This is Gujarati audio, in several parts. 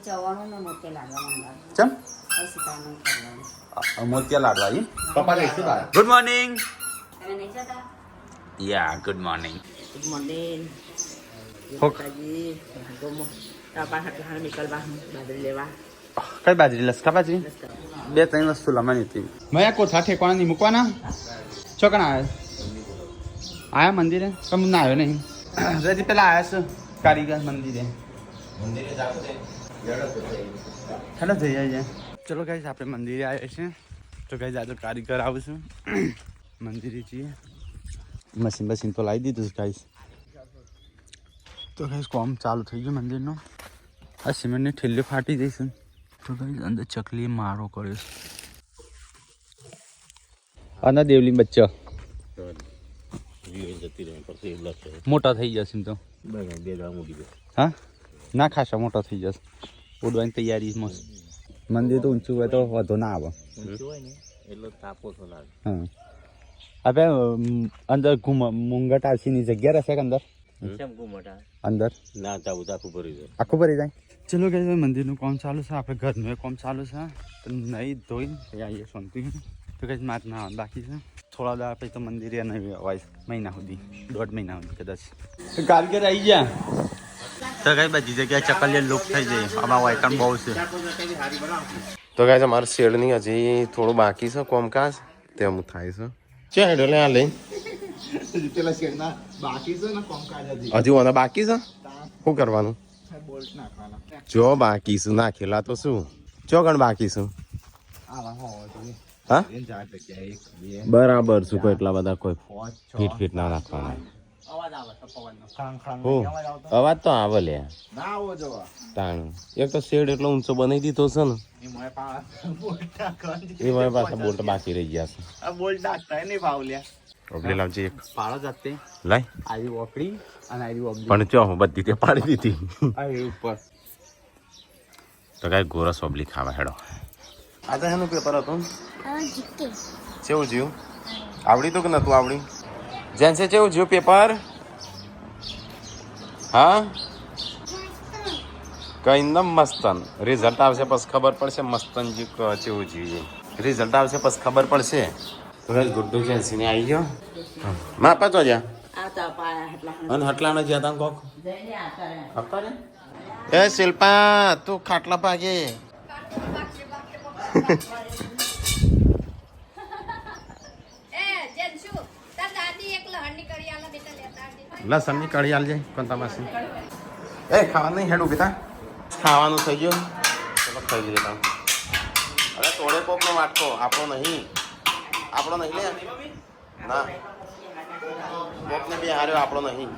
ચમ મોતિયા લાડવા પપ્પા જઈશું બહાર. Good morning. Yeah good morning. Good morning. Hok. Pagi. Gomo. Dapat hak mikal bah badri lewa. કઈ બાજરી લસકા બાજરી 2-3 વસ્તુ લમવાની હતી. મેં કોથા ઠેકવાના નહીં મૂકવાના ચોકણા આયા મંદિરે કમ ના આવ્યો નહીં રેડી પેલા આયા છે કારીગર મંદિરે હેલો જઈ જાય. ચલો ગાઈસ આપણે મંદિરે આવ્યા છીએ. તો ગાઈસ આજે કારીગર આવશું મંદિરે છીએ. મશીન તો લાવી દીધું ગાઈસ. તો ગાઈસ કોમ ચાલુ થઈ ગયું મંદિરનો. આ સિમેન્ટની ઠેલ્લી ફાટી જઈશું. તો ગાઈસ અંદર ચકલીએ મારો કર્યો છે. આના દેવલી બચ્ચા મોટા થઈ જશે એમ તો. હા ના ખાસા મોટા થઈ જશે. ઉડવાની તૈયારી મસ્ત. મંદિર તો ઊંચું હોય તો વધુ ના આવે. હા હવે અંદર મુંગટ આવશીની જગ્યા રહેશે કે અંદર અંદર આખું ભરી જાય. ચલો કે મંદિરનું કામ ચાલુ છે. આપણે ઘરનું કામ ચાલુ છે. તો નહીં ધોઈને આવીએ શાંતિ. તો કંઈ માથ ના આવે બાકી છે. થોડા દાડા પછી તો મંદિરે નહીં અવાય મહિના સુધી 1.5 મહિના સુધી કદાચ. કારીગર આવી ગયા તો કઈ બધી જગ્યાએ ચકલીએ લુક થઈ જાય. આમાં વાયકણ બહુ છે. તો ગાઈસ અમારે શેડની હજી થોડું બાકી છે કોમકાજ તેમ થાય છે. છે હેડો લે આ લઈ પેલા શેડના બાકી છે ને કોમકાજ હજી ઓના બાકી છે. શું કરવાનું જો બાકી શું નાખેલા તો શું જો ગણ બાકી શું હા બરાબર શું કોઈ એટલા બધા કોઈ ફીટ ના રાખવાના. અવાજ તો આવે લે તાણ. એક તો શેડ એટલો ઊંચો બનાવી દીધો છે ને એમાં પાછા બોલ્ટ બાકી રહી ગયા છે. ઓબલી લાવજે એક પાળો જાતે લાય આવી ઓપડી અને આવી ઓબલી પણ ચો બધી તે પાડી દીધી. આવી ઉપર તો કઈ ગોરસ ઓબલી ખાવા હેડો. આજે એનું પેપર હતું કેવું જીવ આવડી તો કે નતું આવડી જેન્સે કેવું જીવ પેપર હા કઈ ન મસ્તન રિઝલ્ટ આવશે પછી ખબર પડશે મસ્તન જી કેવું જીવ રિઝલ્ટ આવશે પછી ખબર પડશે. ગુડ્ડુ જેન્સીને આવી ગયો માપા તો જ્યાં અને હટલાનો જ્યાં તા કોક એ શિલ્પા તું ખાટલા પાગે લસણની કઢી આલ જાય કોણ તમાસી એ ખાવાનું નહીં હેડું બેટા ખાવાનું થઈ ગયું ચલો ખાઈ લઈએ તમે. અરે તોડે કોકનો વાટકો આપણો નહીં લે ના કોકને બી હાર્યો આપણો નહીં.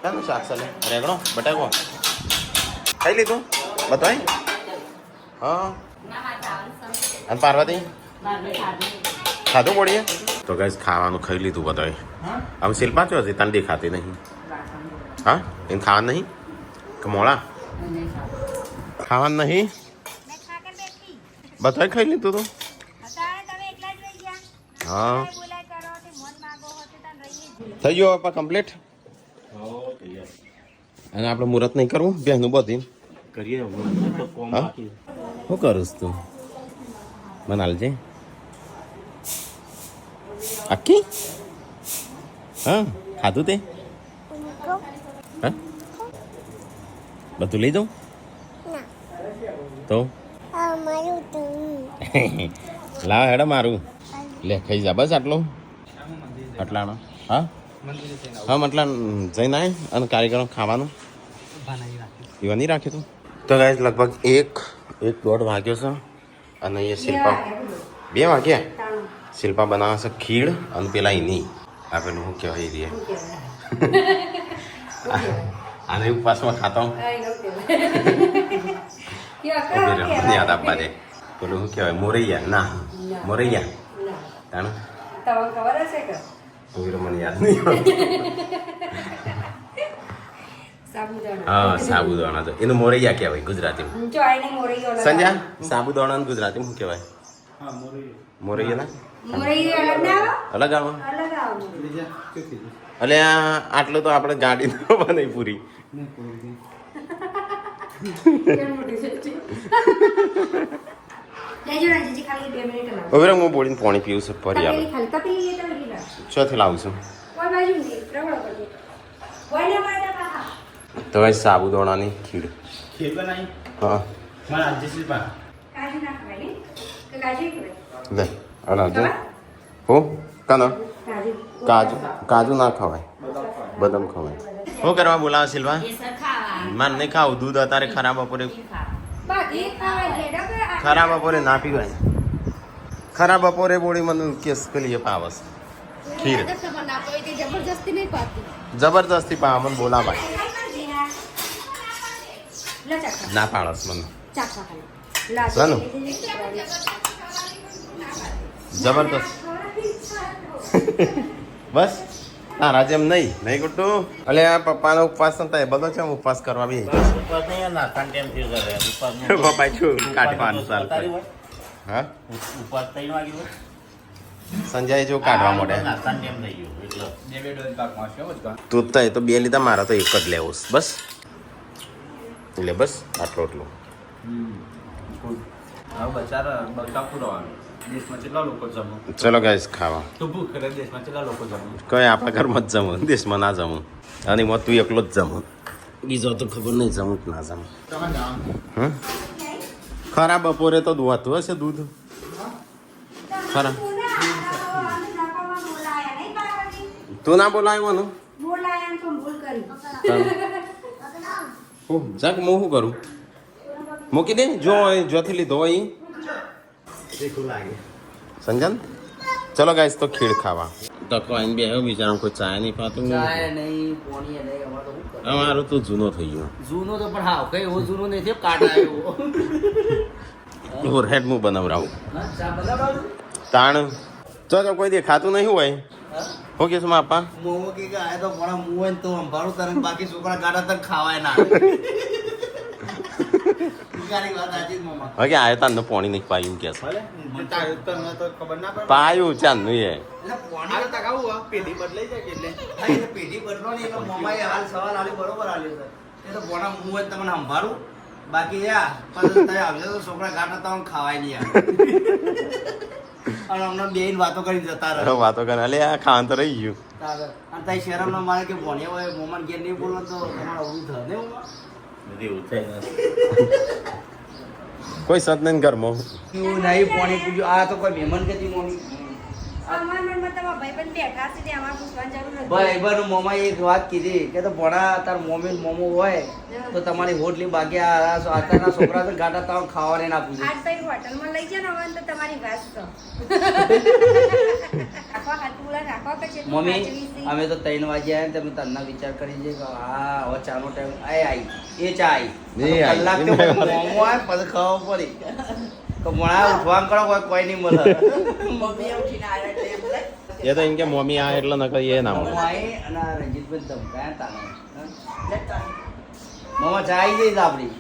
શાનું શાક ચાલે રેગણો બટાકો ખાઈ લીધું બતાય હા અને પાર્વતી ખાધું પડીએ તો ગાઈસ ખાવાનું ખાઈ લીધું બધાએ. હવે શિલ્પા ચો હજી તને દેખાતી નહીં. હા એને ખાવાનું નહીં કે મોળા ખાવાનું નહીં બધાએ ખાઈ લીધું તું. હા થઈ ગયો પપ્પા કમ્પ્લીટ. અને આપણે મુહૂર્ત નહીં કરવું બેનું બધી કરીએ. શું કરું તું મને હાલજે આખી હા ખાધું તે હા બધું લઈ જાઉં તો લાવ હેડો મારું લે ખાઈ જા બસ આટલું આટલાનો હા હા મતલબ જઈને આવે અને કારીગરો ખાવાનું એવા નહીં રાખે તું. તો ગાઈસ લગભગ 1-1:30 વાગ્યો છે અને એ શિલ્પા 2 વાગ્યા શિલ્પા બનાવે છે ખીર અને પેલા એની આ પેલું શું કહેવાય રે આને ઉપવાસમાં ખાતો યાદ આપવા દે પેલું શું કહેવાય મોરૈયા ના મોરૈયા તાણ મને યાદ નહીં હા સાબુદાણા તો એનું મોરૈયા કહેવાય ગુજરાતીમાં. સંજ્યા સાબુદાણા ગુજરાતીમાં શું કહેવાય મોરૈયા ના અલગ આવે એટલે આટલું તો આપણે ગાડી તો બનાવી પૂરી હવે હું બોલીને પાણી પીવું છું ફરી આવે ચોથી લાવું છું તો ભાઈ સાબુદાણાની ખીર હા લે અનાજે હો કાનો કાજુ ના ખવાય બદામ ખવાય શું કરવા બોલાવે સિલ્વા માન નહીં ખાવું દૂધ અત્યારે ખરાબ બપોરે ના પીવાય ખરાબ બપોરે બોડી મને કેસ પેલી પાવસ ખીર જબરજસ્તી પાવ મને બોલાવાય ના પાડસ મને જાનું જબરદસ્ત બસ તારા જેમ નહીં ગુટ્ટુ અલે આ પપ્પાનો ઉપવાસ થાય બધો છે ઉપવાસ કરવા બી પપ્પા છું કાઢવાનું ચાલુ હા સંજય જો કાઢવા મળે તું તો બે લીધા મારા તો એક જ લેવું બસ એટલે બસ આટલું ચલો ગાઈસ ખાવા કઈ આપણા ઘરમાં જ જમું દેશમાં ના જમું અને એમાં તું એકલો જ જમું બીજો તો ખબર નહીં જમું કે ના જમું ખરા બપોરે તો દુવાતું હશે દૂધ ખરા તું ના બોલાવ્યો ને જાક હું શું કરું મૂકી દે જો જોથી લીધો હોય સંજન ચલો ગાઈસ તો ખીર ખાવા તો કોઈ બે બિચારા કોઈ ચાય નહીં પાતું અમારું તો જૂનો થઈ ગયો જૂનો તો પણ હા કઈ એવો જૂનો નહીં થયો કાટ આવ્યો હેડ હું બનાવરાવું તાણ ચો કોઈ દે ખાતું નહીં હોય હો કે શું આપા મોમો કે આ તો પણ હું હોય તો અંભારું તને બાકી છોકરા કાઢા તક ખાવાય ના હવે આયો તાન પાણી નહીં પાયું કે પાયું ચાંદ એ પેઢી બદલાઈ જાય એટલે પેઢી બદલવાની એટલે મોમાએ હાલ સવાલ આલી બરોબર આલ્યો છે એ તો ભણા હું હોય તમને સંભાળું બાકી યા પછી આવશે તો છોકરા ગાટા તો ખાવાય નહીં અને હમણાં બેન વાતો કરી જતા રહે વાતો કરે અલે આ ખાવાનું તો રહી ગયું અને તારી શહેરમાં મારે કે ભણ્યા હોય મોમાન ઘેર નહીં બોલો તો તમારે અવરું થાય ને કોઈ સત નહીં ઘરમાં એવું નહીં પાણી પૂછ્યું આ તો કોઈ મહેમાન ગતિ મોની ભાઈ મોમા એક વાત કીધી કે તો ભણા તાર મોમી મોમો હોય તો તમારી હોટલી બાકી અત્યારના છોકરા તો ગાટા તમે ખાવાને ના પૂછે હોટલમાં લઈ જાય ને તો તમારી વાત મમ્મી અમે તો 3 વાગે આવ્યા તમે તન્ના વિચાર કરી છે કે હા હવે ચાનો ટાઈમ આવી એ ચા આવી કલાક તો મોમો આવે પછી ખાવા પડી તો મોણા ઉઠવા કરો કોઈ નહીં મળે મમ્મી ઉઠીને આવ્યા એ તો એમ કે મમ્મી આ એટલે ન કરી એ ના મળે અને રંજીતભાઈ ધમકાયા તાનો મમ્મા ચા આવી જઈશ આપણી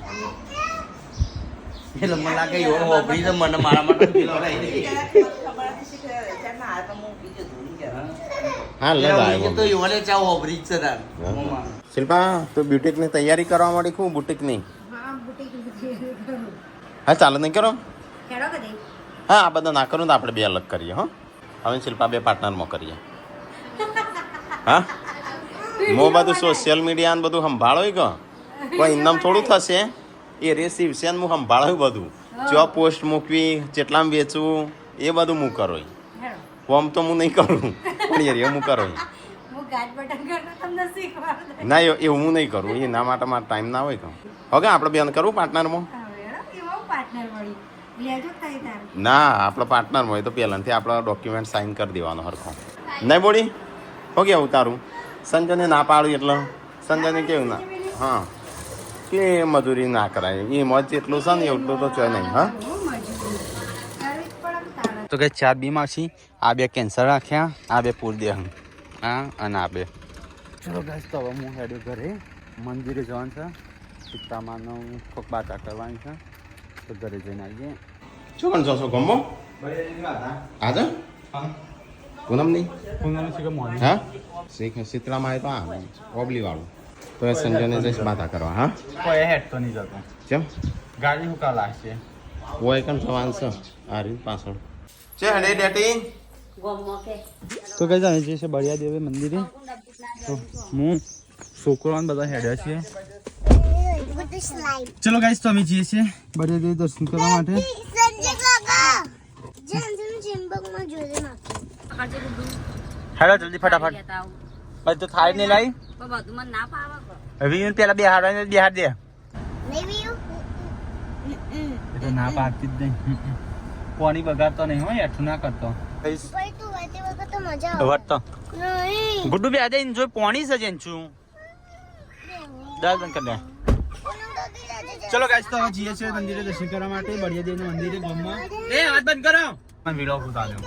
એટલે મને લાગે એવો હોબળી તો મને મારા માટે પેલો રહી હા લે તો એવોને ચા હોબળી જ છે તાર મમ્મા શિલ્પા તું બ્યુટિક ની તૈયારી કરવા માંડી ખૂબ બુટિક ની હા ચાલો નહીં કરો હા આ બધા ના કરું તો આપણે બે અલગ કરીએ હો હવે શિલ્પા બે પાર્ટનરમાં કરીએ હા મો બધું સોશિયલ મીડિયા બધું સંભાળો કે કોઈ ઇનામ થોડું થશે એ રેસીવ છે હું સંભાળ્યું બધું જો પોસ્ટ મૂકવી જેટલામાં વેચવું એ બધું હું કરો ફોર્મ તો હું નહીં કરું પણ હું કરો ના એવું હું નહીં કરું એના માટે મારે ટાઈમ ના હોય કે હવે આપણે બેન કરવું પાર્ટનરમાં ના આપણો પાર્ટનર હોય તો પહેલાંથી આપણો ડોક્યુમેન્ટ સાઇન કરી દેવાનો હરખો નહીં બોડી હો કેવું તારું સંજયને ના પાડું એટલે સંજયને કેવું ના હા કે મજૂરી ના કરાય એ મજ જેટલું છે ને એટલું તો ચોય નહીં હા તો કે 4 બીમાર છે આ બે કેન્સર રાખ્યા આ બે પૂર દે હા અને આ બે ચલો ગાઈસ તો હવે હું હેડ્યો ઘરે મંદિરે જવાનું છે સીતામાનો કોક બાતા કરવાની છે તો ઘરે જઈને આવીએ શું પણ જશો ગમો આજે પૂનમ નહીં પૂનમ છે કે મોર્નિંગ હા શીતળામાં આવે તો આ ઓબલી વાળું તો એ સંજયને જઈશ બાતા કરવા હા કોઈ હેડ તો નહીં જતો કેમ ગાડી હું કા લાગશે ઓય કન જવાન છે આ રીત પાછળ છે હડે ડેટી તો કઈ જાય છે બળિયા દેવી મંદિરે તો હું છોકરાને બધા હેડ્યા છીએ ચલો ગાઈસ તો અમે જઈએ છીએ બળિયા દેવી દર્શન કરવા માટે હેડો જલ્દી ફટાફટ ભાઈ તો થાળી નહીં લાવી હવે પેલા બિહાર દે એ તો ના પાડતી જ નહીં કોની બગાડતો નહીં હોય એઠું ના કરતો વર્તો ગુડ્ડુ બે આજે જો પોણી સજે છું દાલ બંધ કરી દે ચલો ગાઈસ તો જઈએ છીએ મંદિરે દર્શન કરવા માટે બળિયા દેવના મંદિરે ગામમાં એ હાથ બંધ કરો મને વિડીયો ઉતાર્યો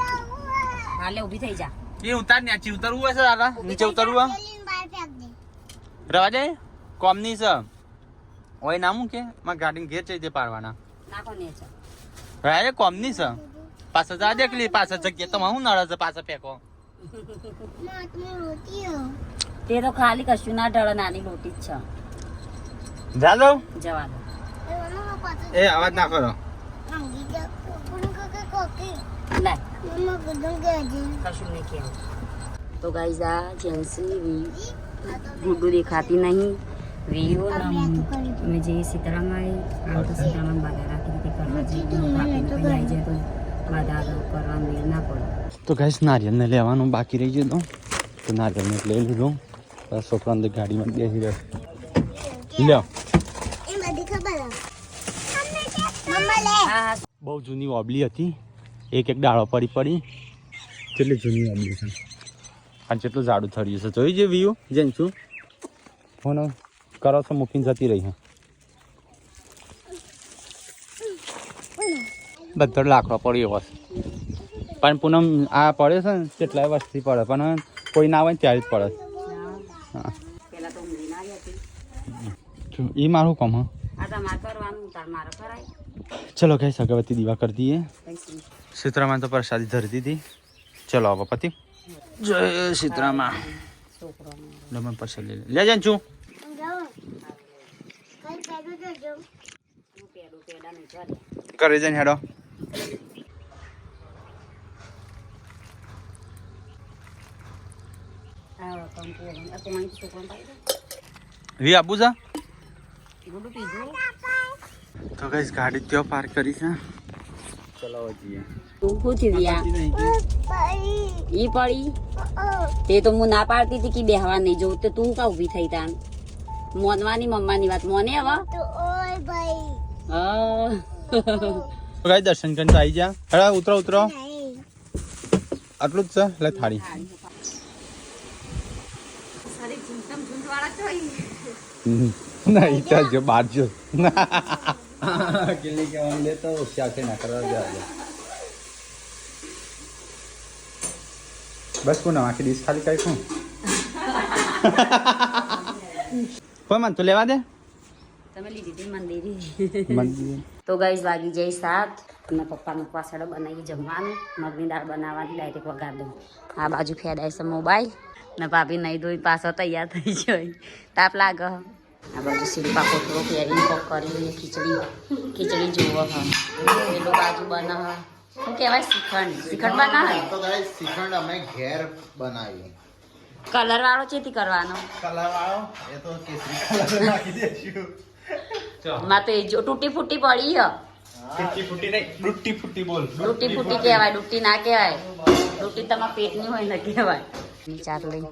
હાલે ઊભી થઈ જા એ ઉતાર નીચે ઉતરવું હશે દાદા નીચે ઉતરવું રવા દે કોમની છે ઓય નામું કે મારા ગાડી ઘેર ચઈ પાડવાના નાખો ને છે રાય કોમની છે પાછા જા દેખલી પાછા જગ્યા તમારે હું નળે છે પાછા ફેંકો તે તો ખાલી કશું ના ઢળ નાની રોટી જ છે જા દો જવા દો એ અવાજ ના કરો લે કશું નહીં કેવું તો ગાઈઝ આ જેન્સી ગુડ્ડુ દેખાતી નહીં વીઓ અમે જઈએ સીતારામ આમ તો સીતારામ બાધા રાખી રીતે કરવા જઈએ આવી જાય તો બાધા કરવા મેળ ના પડે તો ગાઈસ નારિયેલને લેવાનું બાકી રહી ગયું તો નારિયેલને લઈ લીધું છોકરા અંદર ગાડીમાં બેસી રહ્યો લ્યો બહુ જૂની ઓબલી હતી એક ડાળો પડી કેટલી જૂની ઓબલી છે અને કેટલું જાડું થયું છે જોઈ જે વ્યૂ જઈને છું ફોન કરો છો મૂકીને જતી રહી છે બધો લાકડો પડ્યો બસ પણ પૂનમ આ પડે છે ને કેટલાય વર્ષથી પડે પણ કોઈ ના આવે ને ત્યારે જ પડે હા પેલા તો ઊંઘી ના એ હતી મારું કામ હા આ તમારે કરવાનું તાર મારે કરાય ચલો કઈ અગરબત્તી દીવા કરી દઈએ સીતરામાં તો પ્રસાદી ધરતી હતી ચલો હવે પતિ જય સીતરામાં ડમણ પ્રસાદ લે જાય છું કરી જઈને હેડો વી આબુ જા તો કઈ ગાડી ત્યાં પાર્ક કરી છે ચલો જઈએ તું પૂછી દિયા ઈ પડી તે તો હું ના પાડતી હતી કે બેહવા નહીં જવું તો તું કા ઊભી થઈ તાન મોનવાની મમ્માની વાત મોને હવે કઈ દર્શન કરીને આવી જા હેડા ઉતરો આટલું જ છે એટલે થાળી ના ઈચ્છા જો બાર જો કિલ્લી કેવાનું લેતો હોશિયાર ના કરવા દે બસ કોને આખી ડીશ ખાલી કઈ કોણ કોઈ મન તો લેવા દે તમે લીધી હતી મંદિરે મંદિર તો ગાઈસ વાગી જાય 7 અને પપ્પાનો પાછળ બનાવી જમવાનું મગની દાળ બનાવવાની ડાયરેક્ટ વગાડ દઉં આ બાજુ ફેડાય છે મોબાઈલ ને ભાભી નહીં ધોઈ પાછો તૈયાર થઈ જાય તાપ લાગે આ બાજુ શિલ્પા કોટરો પહેરીને કોક કરી ખીચડી જોવો હા પેલું બાજુ બનાવે શું કહેવાય શ્રીખંડ બનાવે તો ગાઈસ શ્રીખંડ અમે ઘેર બનાવી કલર વાળો ચેતી કરવાનો કલર વાળો એ તો કેસરી કલર નાખી દેશું માં તો એ જો તૂટી ફૂટી પડી હ ફૂટી ફૂટી નહીં ડૂટી ફૂટી બોલ ડૂટી ફૂટી કહેવાય ડૂટી ના કહેવાય ડૂટી તમારા પેટની હોય ને કહેવાય ચાર લઈ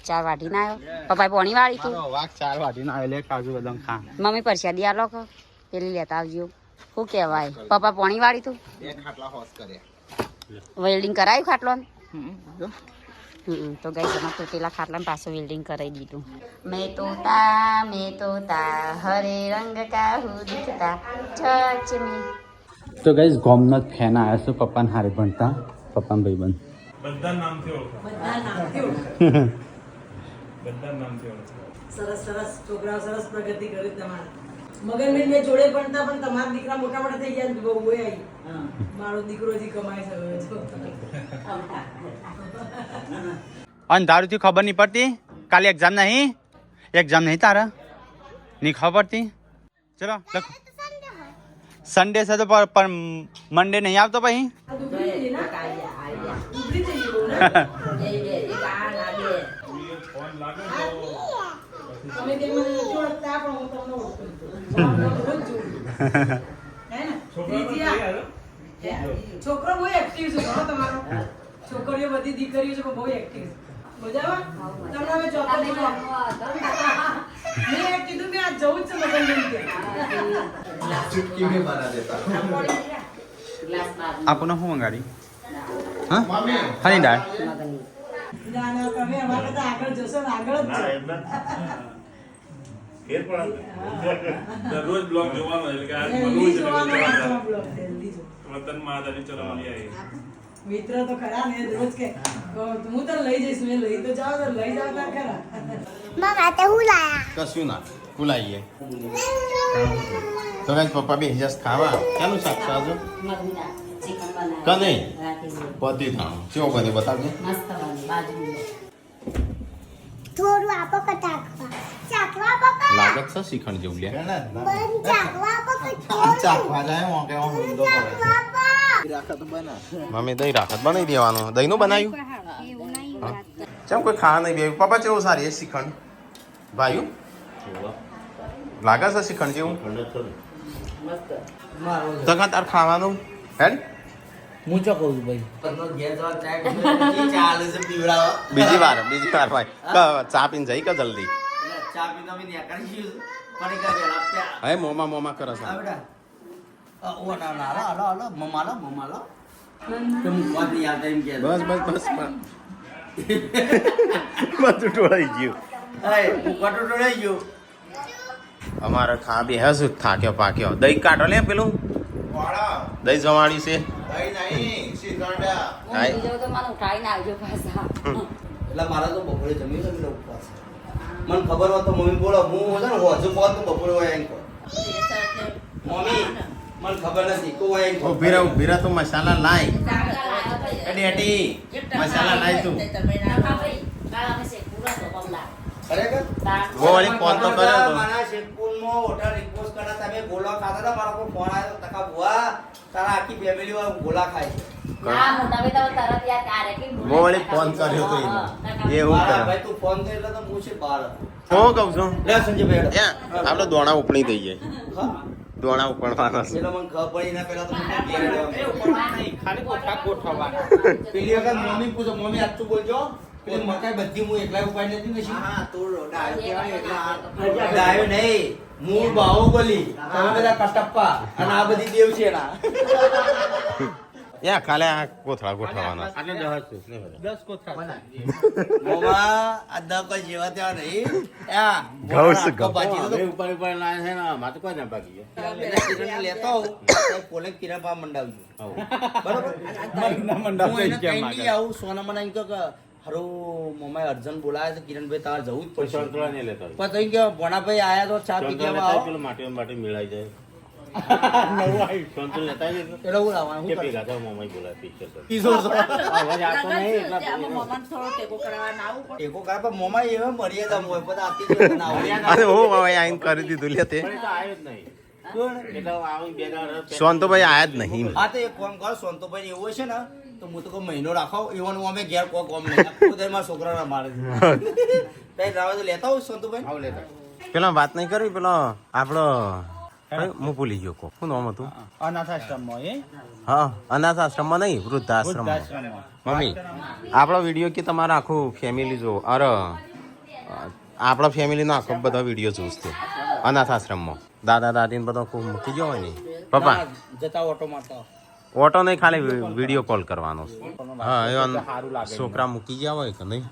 ચાર વાટી ના આવ્યો પપ્પાએ પોણી વાળી તું વાઘ 4 વાટી ના લે કાજુ બદામ ખા મમ્મી પરસાદી આલો કે પેલી લેતા આવજો શું કહેવાય પપ્પા પોણી વાળી તું બે ખાટલા હોસ કર્યા વેલ્ડિંગ કરાયું ખાટલો તો ગઈ એમાં તૂટેલા ખાટલાને પાછું વેલ્ડિંગ કરાવી દીધું મેં તોતા હરે રંગ કાહુ દીખતા ચચમી તો ગાઈસ ગોમનો જ ફેન આવ્યો છે પપ્પાને હારે ભણતા પપ્પાના ભાઈબંધ સરસ છોકરાઓ સરસ પ્રગતિ કરી તમારે મગનબેન મેં જોડે ભણતા પણ તમારા દીકરા મોટા મોટા થઈ ગયા બહુ આવી મારો દીકરો હજી કમાઈ શકે અને તારું ખબર નહીં પડતી કાલે એક્ઝામ નહીં एग्जाम नहीं तारा नहीं खबर पड़ती चलो लखो संडे से तो पर मंडे नहीं आवतो भाई તમે કેમ મને નથી ઓળખતા પણ હું તમને ઓળખું છું રોજ જોઉં હે ને છોકરો બહુ એક્ટિવ છે ઘણો તમારો છોકરીઓ બધી દીકરીઓ છે પણ બહુ એક્ટિવ છે મજામાં તમને હવે ચોથો મેં કીધું મેં આ જવું જ છે મગન ચુટકી में बना देता आपने हूँ मंगाड़ी हाँ हनी दाल ના તમે અમારા કરતા આગળ જશો ને આગળ જ દરરોજ બ્લોગ જોવાનો એટલે કે આજ જલ્દી મળવું છે જોવાનો એટલે આપણો બ્લોગ, જલ્દી જો. વતન માતાની ચરમણી આવી મિત્ર તો ખરા ને રોજ કે હું તો લઈ જઈશ મેં લઈ તો જાવ તો લઈ જાવ તાર ખરા કશું ના ખુલાઈએ તો ગાઈસ પપ્પા બે જસ ખાવા ચાલુ શાક સાજો મગની દાળ ચિકન બનાવ્યું કને રાખી છે પતિ થાણ કેવો બને બતાવજે મસ્ત બની બાજુ થોડું આપો કટાકવા ચાકવા પકા લાગત છે શીખણ જેવું લે બંધ ચાકવા પકા ચાખવા જાય હું કે હું ઊંધો કરે મમ્મી દહીં રાખત બનાવી દેવાનું દહીંનું બનાવ્યું ચમ કોઈ ખાવા નહીં બેવું પપ્પા કેવું સારી એ શીખણ ભાઈ લાગે છે શીખણ જેવું તો કાં તાર ખાવાનું હેડ હું ચો કહું છું ભાઈ પતનો ઘેર જવા ચાય ચાલે છે પીવડાવા બીજી વાર ભાઈ ચા પીને જઈ કે જલ્દી ચા પીને અમે ન્યા કરી પણ કે આપ્યા હે મોમાં કરે છે આ બેટા ઓ ના ના હાલો હાલો મમાલો તો હું વાત નહીં આવતા એમ કે બસ બધું ટોળાઈ ગયું અરે હું કટો ટોળાઈ ગયો અમારે ખા બે હસુ થાક્યો પાક્યો દહીં કાઢો લે પેલું દહીં જવાળી છે બીજો તો મને ઉઠાઈને આવજો પાછા એટલે મારા તો બપોરે જમી એટલે ઉપવાસ મને ખબર હોત તો મમ્મી બોલો હું છે ને હોજુ પહોંચ તો બપોરે હોય એમ કહો મમ્મી મને ખબર નથી કો હોય એમ કહો ઉભી તું મસાલા લાય એડી મસાલા લાય તું ખરેખર વો વાળી ફોન તો કર્યો તો મારા શેકપુરમાં હોટલ રિક્વેસ્ટ કરતા તમે ગોલા ખાતા હતા મારા પર ફોન આવ્યો તકા બુઆ તારા આખી ફેમિલી વાળા ગોલા ખાય છે ના મોટા બેટા તરત યાદ કરે કે વો વાળી ફોન કર્યો તો એને એવું હા, કરે ભાઈ તું ફોન કરી એટલે તો હું છે બહાર હું કહું છું લે સંજયભાઈ હેડો. આપણે દોણા ઉપણી દઈએ હા દોણા ઉપણવાના છે એટલે મને ખબર પડી એના પહેલા તો હું ઘેર આવ્યો. પેલી વખત મમ્મી પૂછો મમ્મી આટલું બોલજો પેલી મકાઈ બધી હું એકલા ઉપાડી નથી ને ડાયો નહીં મૂળ બાહુબલી તમે બધા કટપ્પા અને આ બધી દેવ છે ના યા કાલે આ કોથળા ગોઠવવાના મોમાં આ દા કોઈ જેવા તેવા નહીં યા ઘઉં છે, આખો ઘઉં. ભાજી તો ઉપર લાયા છે ને મારે તો કોઈ ના બાકી એટલે કિરણ લેતો આવું તો પોલે કિરણ પા મંડાવજો બરોબર હું એને કઈ નહીં આવું સોના મને એમ કહો કે હારું મમ્માએ અર્જન બોલાવે છે કિરણભાઈ તારે જવું જ પડશે સંતરા નહીં લેતા પણ તઈ કે ભણાભાઈ આયા તો ચા પી ગયા આવો પેલું માટી મિલાઈ જાય સંતરા લેતા જ એટલે હું લાવવાનું કે શું ભેગા થવા મમ્મી બોલાવે પિક્ચર કિશોર અવાજ આવતો નહીં એટલા ટેકો કરા પણ મોમાં એવા મર્યાદા હોય બધા આપી દે ના હોય અરે ઓ હવે આઈને કરી દીધું લે તે પણ એ તો આવ્યો જ નહીં એટલે આવીને બે દાડા સોનતોભાઈ આયા જ નહીં હા તો એક કામ કરો સોનતોભાઈ એવું હશે ને તો હું તો કોઈ મહિનો રાખો એવાનું અમે ઘેર કોઈ કોમ નહીં ખુદ મારા છોકરાના મારે છે રાવા તો લેતા હોય સોનતોભાઈ આવ લેતા પેલા વાત નહીં કરવી પેલો આપણો હું ભૂલી ગયો કો શું નામ હતું અનાથ આશ્રમમાં એ હા અનાથ આશ્રમમાં નહીં વૃદ્ધાશ્રમમાં મમ્મી આપણો વિડીયો કે તમારા આખું ફેમિલી જો અરે આપણા ફેમિલીનો આખો બધા વિડીયો જોશે અનાથ આશ્રમમાં દાદા દાદીને બધા ખૂબ મૂકી ગયો હોય ને પપ્પા જતા ઓટો મારતા ઓટો નહીં ખાલી વિડીયો કોલ કરવાનો છે. હા એવા છોકરા મૂકી ગયા હોય કે નહીં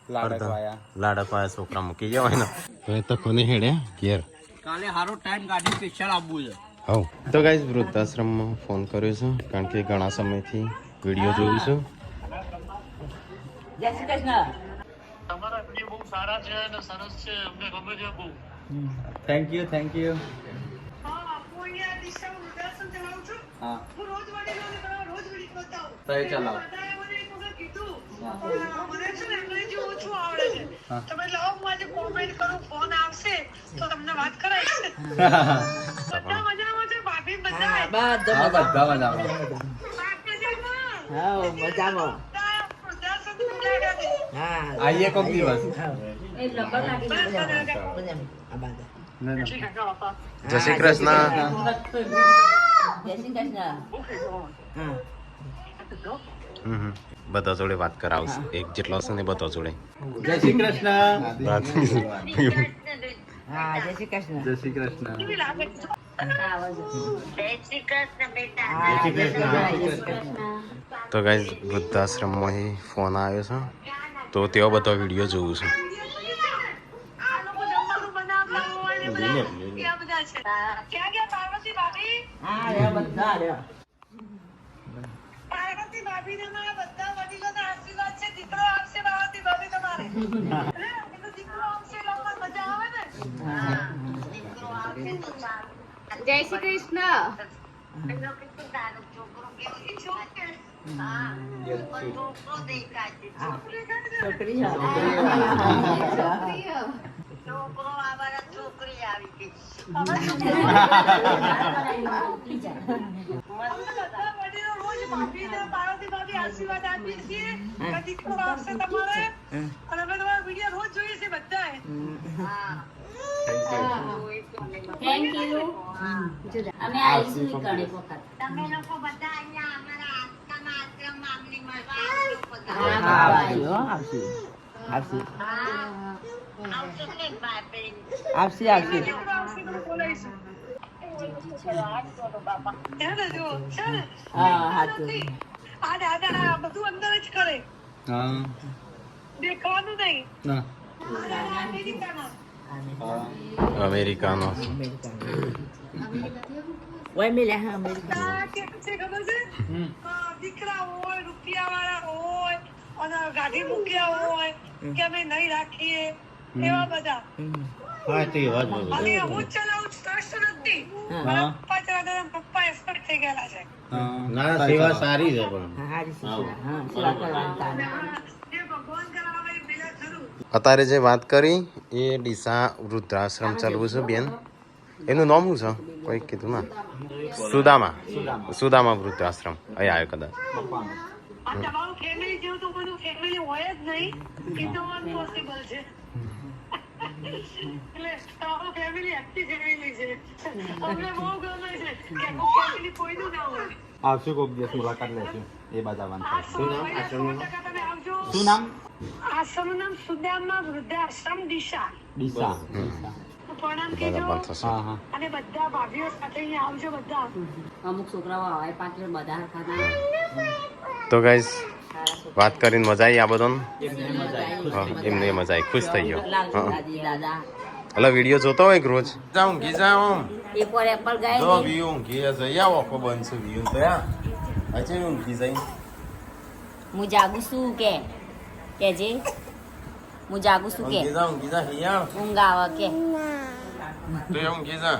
લાડકવાયા છોકરા મૂકી ગયા હોય ને તો એ તો કોને હેડે ઘેર કાલે સારો ટાઈમ કાઢી સ્પેશિયલ આપવું છે હવ તો ગાઈસ વૃદ્ધાશ્રમમાં ફોન કર્યો છે કારણ કે ઘણા સમયથી વિડીયો જોયું છું જય શ્રી કૃષ્ણ થેન્ક યુ હા સહી ચલાવો છે ને એમને જે ઓછું આવડે છે તમે લાવો હું આજે કોમેન્ટ કરું ફોન આવશે તો તમને વાત કરાવીશ બધા મજામાં છે ભાભી બધા આઈએ કોક દિવસ જય શ્રી કૃષ્ણ. બધા જોડે વાત કરાવશે એક જેટલો હશે ને બધા જોડે. જય શ્રી કૃષ્ણ. વાત જય શ્રી કૃષ્ણ. જય શ્રી કૃષ્ણ તો ગાઈસ વૃદ્ધાશ્રમમાં ફોન આવ્યો છે તો તેઓ બધો વિડીયો જોઉં છું. આ લોકો જમવાનું બનાવતા હોય ને બધા ક્યાં બધા છે ક્યાં ગયા પાર્વતી ભાભી પાર્વતી ભાભી ને મારા બધા વડીલોના આશીર્વાદ છે દીકરો આવશે પાર્વતી ભાભી તમારે એટલે દીકરો આવશે એટલે મજા આવે ને દીકરો આવશે તો સારું. જય શ્રી કૃષ્ણ. એનો કેટલો સારો છોકરો કેવો છોકરો હા છોકરો દેખાય છે છોકરી છોકરો આવારા છોકરી આવી ગઈ આશીર્વાદ આપીએ છીએ દીકરો આવશે તમારે અને અમે તમારા વિડીયો રોજ જોઈએ છે બધાએ થેન્ક યુ. અમે આવીશું ઘણી વખત. તમે લોકો બધા અહીંયા અમારા આસ્થાના આશ્રમમાં અમને મળવા આવશો ને બાપરે. દીકરો આવશે તો બોલાવીશું હે ને જો છે ને આ દાદા બધું અંદર જ કરે દેખાવાનું નહીં અમેરિકાનો દીકરા હોય રૂપિયા વાળા હોય અને ગાડી મૂક્યા હોય કે અમે નહીં રાખીએ એવા બધા અને હું ચલાવું છું ટ્રસ્ટ નથી પપ્પા ચલાવતા પપ્પા એક્સપર્ટ થઈ ગયેલા છે ના સેવા સારી છે પણ જે ભગવાન કરાવે એ પેલા ખરું અત્યારે જે વાત કરી એ ડીસા વૃદ્ધાશ્રમ ચાલવું છે બેન. એનું નામ શું છે કોઈ કીધું ના? સુદામા વૃદ્ધાશ્રમ અહીં આવ્યો કદાચ. આ તમારું ફેમિલી જેવું તો બધું ફેમિલી હોય જ નહીં એ તો અનપોસિબલ છે એટલે તમારું ફેમિલી હેપી ફેમિલી છે અમને બહુ ગમે છે કે ફેમિલી કોઈનું ના હોય આવશું કોક દિવસ મુલાકાત લેશું એ બાજુ આવવાનું થાય. તમે આવજો શું નામ? આશ્રમનું નામ સુદામા વૃદ્ધાશ્રમ દિશા ડીસા. પ્રણામ કહેજો બરાબર થશે. હા હા અને બધા ભાભીઓ સાથે અહીંયા આવજો બધા અમુક છોકરાઓ આવે પાછળ બધા ખાતા તો ગાઈસ વાત કરીને મજા આવી આ બધાને. એમને મજા આવી, ખુશ થઈ ગયો. દાદા એટલે વિડીયો જોતો હોય રોજ જાઉં ઘી જાઉં એક વાર એપલ ગાય જો વ્યૂ ઘી જઈ આવો આખો બનશે વ્યૂ તો અચે ઊંઘી જઈ હું જાગું છું કે જે હું જાગું છું કે ઊંઘી જા હિયા ઊંઘ આવે કે તો ઊંઘી જા